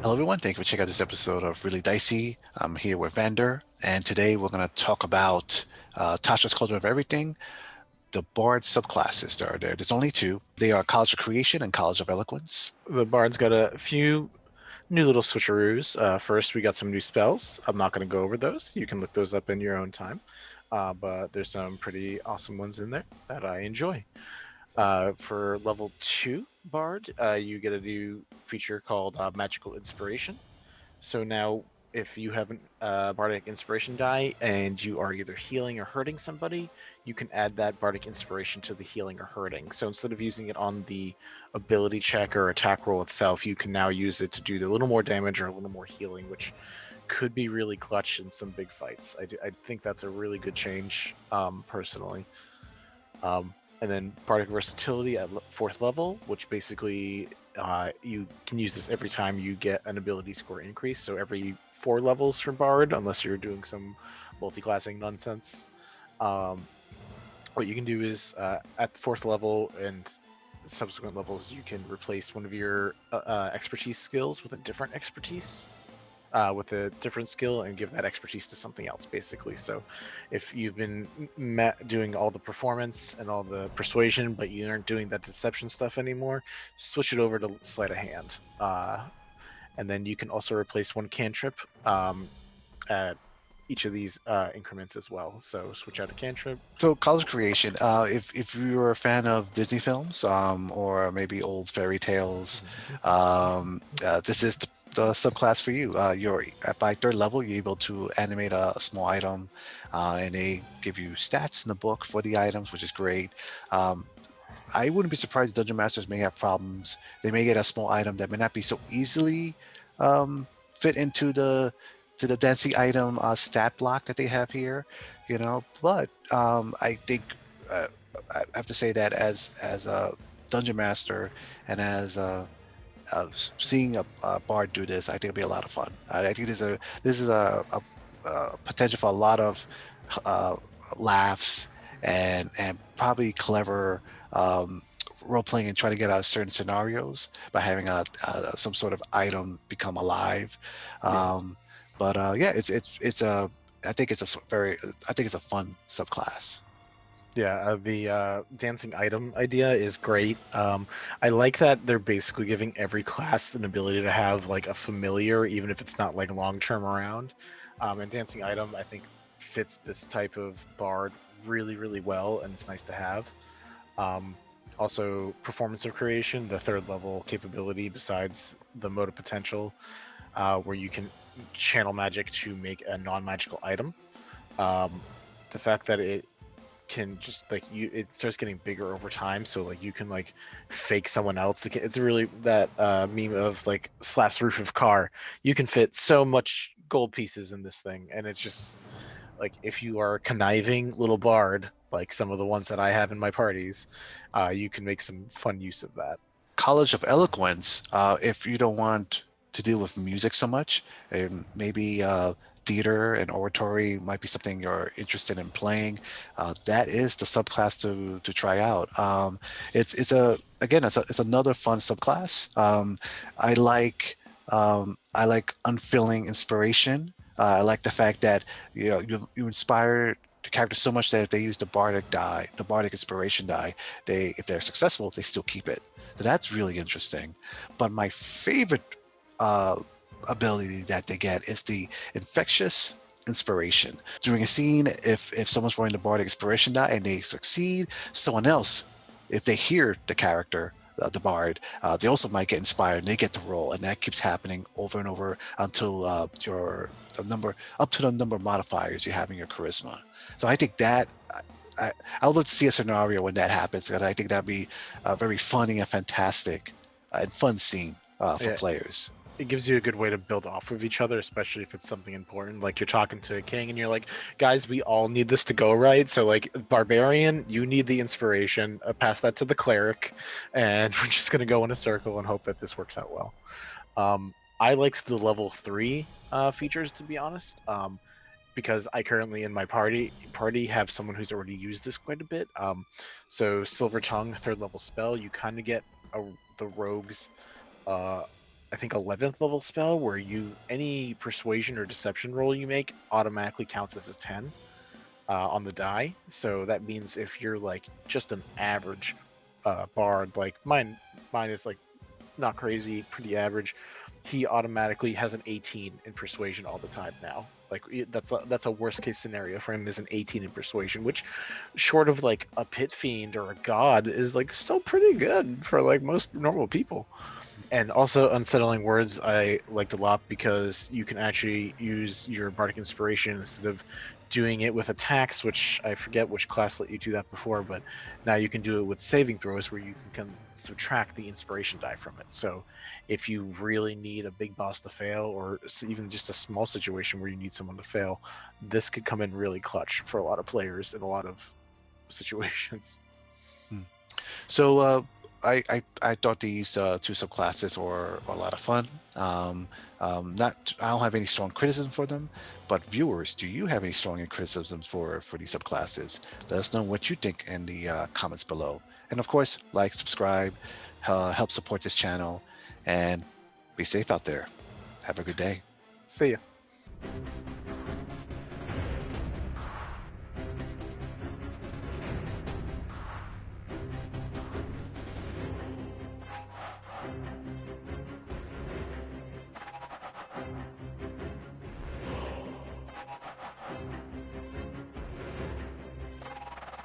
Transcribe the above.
Hello, everyone. Thank you for checking out this episode of Really Dicey. I'm here with Vander, and today we're going to talk about Tasha's Cauldron of Everything, the Bard subclasses that are there. There's only two. They are College of Creation and College of Eloquence. The Bard's got a few new little switcheroos. First, we got some new spells. I'm not going to go over those. You can look those up in your own time. But there's some pretty awesome ones in there that I enjoy. For level 2 Bard, you get a new feature called Magical Inspiration. So now, if you have an Bardic Inspiration die and you are either healing or hurting somebody, you can add that Bardic Inspiration to the healing or hurting. So instead of using it on the ability check or attack roll itself, you can now use it to do a little more damage or a little more healing, which could be really clutch in some big fights. I think that's a really good change, personally. And then Bardic Versatility at fourth level, which basically you can use this every time you get an ability score increase. So every 4 levels for Bard, unless you're doing some multi-classing nonsense. Um, what you can do is at the fourth level and subsequent levels, you can replace one of your expertise skills with a different expertise with a different skill and give that expertise to something else, basically. So if you've been doing all the performance and all the persuasion, but you aren't doing that deception stuff anymore, switch it over to sleight of hand. And then you can also replace one cantrip at each of these increments as well. So switch out a cantrip. So, College of Creation. If you're a fan of Disney films, or maybe old fairy tales, this is the subclass for you. You're by third level, you're able to animate a small item, and they give you stats in the book for the items, which is great. Um, I wouldn't be surprised dungeon masters may have problems. They may get a small item that may not be so easily fit into the dancing item stat block that they have here, But I think uh, I have to say that as a dungeon master and as seeing a bard do this, I think it'll be a lot of fun. I think this is a potential for a lot of uh, laughs and probably clever role playing and trying to get out of certain scenarios by having some sort of item become alive. Yeah. Um, but yeah, it's a I think it's I think it's a fun subclass. Yeah, the dancing item idea is great. I like that they're basically giving every class an ability to have like a familiar, even if it's not like long term around. And dancing item, I think, fits this type of bard really, really well, and it's nice to have. Um, Also, performance of creation, the third level capability besides the mode of potential, where you can channel magic to make a non magical item. Um, the fact that it can just like it starts getting bigger over time, so like you can like fake someone else. It's really that meme of like slaps roof of car. You can fit so much gold pieces in this thing, and it's just like if you are a conniving little bard like some of the ones that I have in my parties, you can make some fun use of that. College of Eloquence, if you don't want to deal with music so much, and maybe theater and oratory might be something you're interested in playing, that is the subclass to try out. It's a again it's another fun subclass. I like I like unfilling inspiration. I like the fact that you inspire the character so much that if they use the bardic die, the bardic inspiration die, they if they're successful, they still keep it. So that's really interesting. But my favorite uh, ability that they get is the infectious inspiration. During a scene, if someone's wearing the bardic inspiration die and they succeed, someone else, if they hear the character, the bard, they also might get inspired and they get the roll, and that keeps happening over and over until your the number up to the number of modifiers you have in your charisma. So I think that I would love to see a scenario when that happens, because I think that'd be very funny and fantastic and fun scene for Yeah, players. it gives you a good way to build off of each other, especially if it's something important. Like you're talking to a king and you're like, guys, we all need this to go right. So, like, barbarian, you need the inspiration. Pass that to the cleric, and we're just going to go in a circle and hope that this works out well. I like the level 3 features, to be honest. Because I currently in my party have someone who's already used this quite a bit. So Silver Tongue, third level spell, you kind of get the rogues uh, I think 11th level spell where you any persuasion or deception roll you make automatically counts as a 10 on the die. So that means if you're like just an average bard, like mine is like not crazy, pretty average. He automatically has an 18 in persuasion all the time now. Like that's a worst case scenario for him is an 18 in persuasion, which short of like a pit fiend or a god is like still pretty good for like most normal people. And also, unsettling words I liked a lot because you can actually use your bardic inspiration instead of doing it with attacks, which I forget which class let you do that before, but now you can do it with saving throws where you can subtract the inspiration die from it. So if you really need a big boss to fail, or even just a small situation where you need someone to fail, this could come in really clutch for a lot of players in a lot of situations. Hmm. So I thought these two subclasses were a lot of fun. Not I don't have any strong criticism for them, but viewers, do you have any strong criticisms for these subclasses? Let us know what you think in the comments below. And of course, like, subscribe, help support this channel, and be safe out there. Have a good day. See ya.